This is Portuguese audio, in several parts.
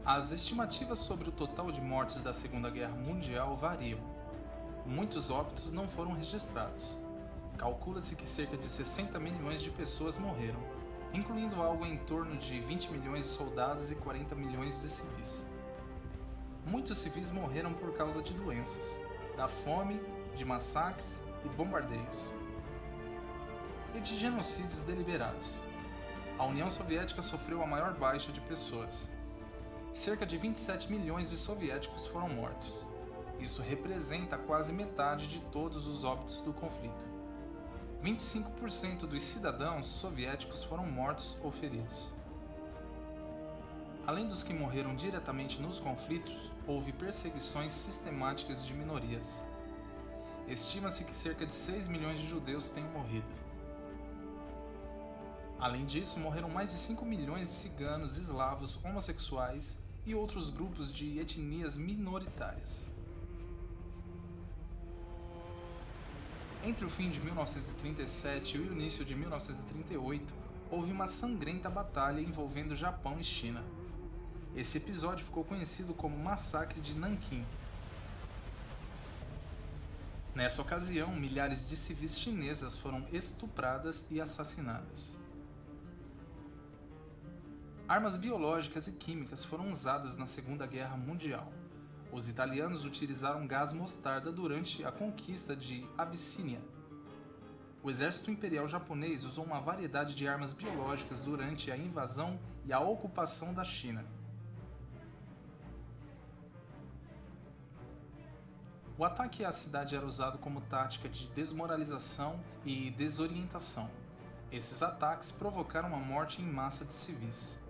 As estimativas sobre o total de mortes da Segunda Guerra Mundial variam. Muitos óbitos não foram registrados. Calcula-se que cerca de 60 milhões de pessoas morreram, incluindo algo em torno de 20 milhões de soldados e 40 milhões de civis. Muitos civis morreram por causa de doenças, da fome, de massacres e bombardeios, e de genocídios deliberados. A União Soviética sofreu a maior baixa de pessoas. Cerca de 27 milhões de soviéticos foram mortos. Isso representa quase metade de todos os óbitos do conflito. 25% dos cidadãos soviéticos foram mortos ou feridos. Além dos que morreram diretamente nos conflitos, houve perseguições sistemáticas de minorias. Estima-se que cerca de 6 milhões de judeus tenham morrido. Além disso, morreram mais de 5 milhões de ciganos, eslavos, homossexuais e outros grupos de etnias minoritárias. Entre o fim de 1937 e o início de 1938, houve uma sangrenta batalha envolvendo Japão e China. Esse episódio ficou conhecido como Massacre de Nanquim. Nessa ocasião, milhares de civis chinesas foram estupradas e assassinadas. Armas biológicas e químicas foram usadas na Segunda Guerra Mundial. Os italianos utilizaram gás mostarda durante a conquista de Abissínia. O exército imperial japonês usou uma variedade de armas biológicas durante a invasão e a ocupação da China. O ataque à cidade era usado como tática de desmoralização e desorientação. Esses ataques provocaram a morte em massa de civis.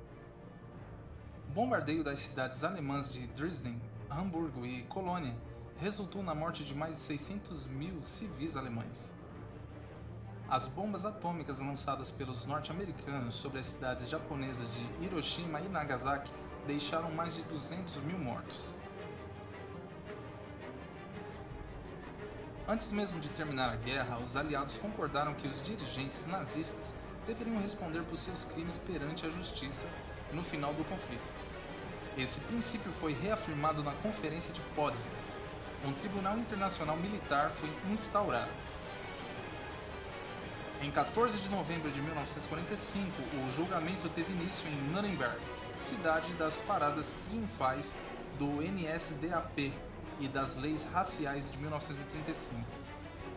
O bombardeio das cidades alemãs de Dresden, Hamburgo e Colônia resultou na morte de mais de 600 mil civis alemães. As bombas atômicas lançadas pelos norte-americanos sobre as cidades japonesas de Hiroshima e Nagasaki deixaram mais de 200 mil mortos. Antes mesmo de terminar a guerra, os aliados concordaram que os dirigentes nazistas deveriam responder por seus crimes perante a justiça no final do conflito. Esse princípio foi reafirmado na Conferência de Potsdam. Um tribunal internacional militar foi instaurado. Em 14 de novembro de 1945, o julgamento teve início em Nuremberg, cidade das paradas triunfais do NSDAP e das leis raciais de 1935.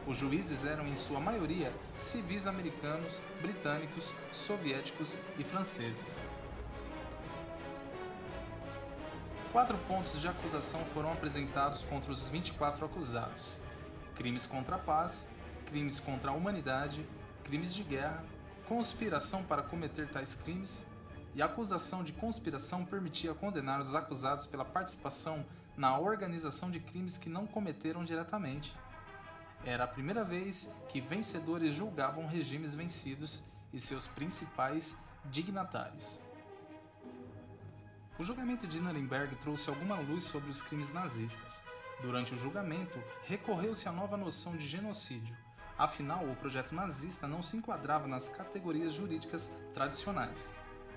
Os juízes eram, em sua maioria, civis americanos, britânicos, soviéticos e franceses. 4 pontos de acusação foram apresentados contra os 24 acusados: crimes contra a paz, crimes contra a humanidade, crimes de guerra, conspiração para cometer tais crimes, e a acusação de conspiração permitia condenar os acusados pela participação na organização de crimes que não cometeram diretamente. Era a primeira vez que vencedores julgavam regimes vencidos e seus principais dignatários. O julgamento de Nuremberg trouxe alguma luz sobre os crimes nazistas. Durante o julgamento, recorreu-se à nova noção de genocídio. Afinal, o projeto nazista não se enquadrava nas categorias jurídicas tradicionais.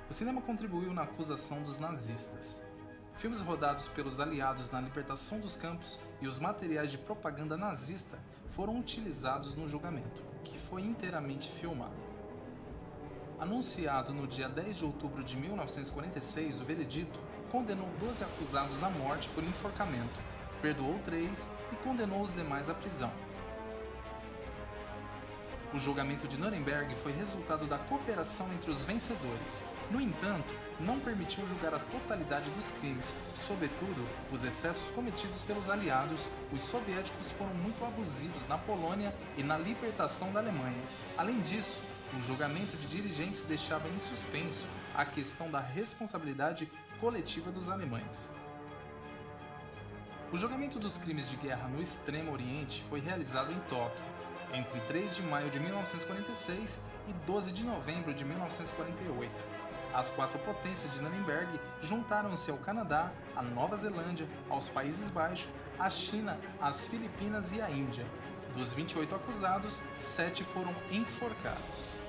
O cinema contribuiu na acusação dos nazistas. Filmes rodados pelos aliados na libertação dos campos e os materiais de propaganda nazista foram utilizados no julgamento, que foi inteiramente filmado. Anunciado no dia 10 de outubro de 1946, o veredito condenou 12 acusados à morte por enforcamento, perdoou 3 e condenou os demais à prisão. O julgamento de Nuremberg foi resultado da cooperação entre os vencedores. No entanto, não permitiu julgar a totalidade dos crimes, sobretudo os excessos cometidos pelos aliados. Os soviéticos foram muito abusivos na Polônia e na libertação da Alemanha. Além disso, o julgamento de dirigentes deixava em suspenso a questão da responsabilidade coletiva dos alemães. O julgamento dos crimes de guerra no Extremo Oriente foi realizado em Tóquio, entre 3 de maio de 1946 e 12 de novembro de 1948. As 4 potências de Nuremberg juntaram-se ao Canadá, à Nova Zelândia, aos Países Baixos, à China, às Filipinas e à Índia. Dos 28 acusados, 7 foram enforcados.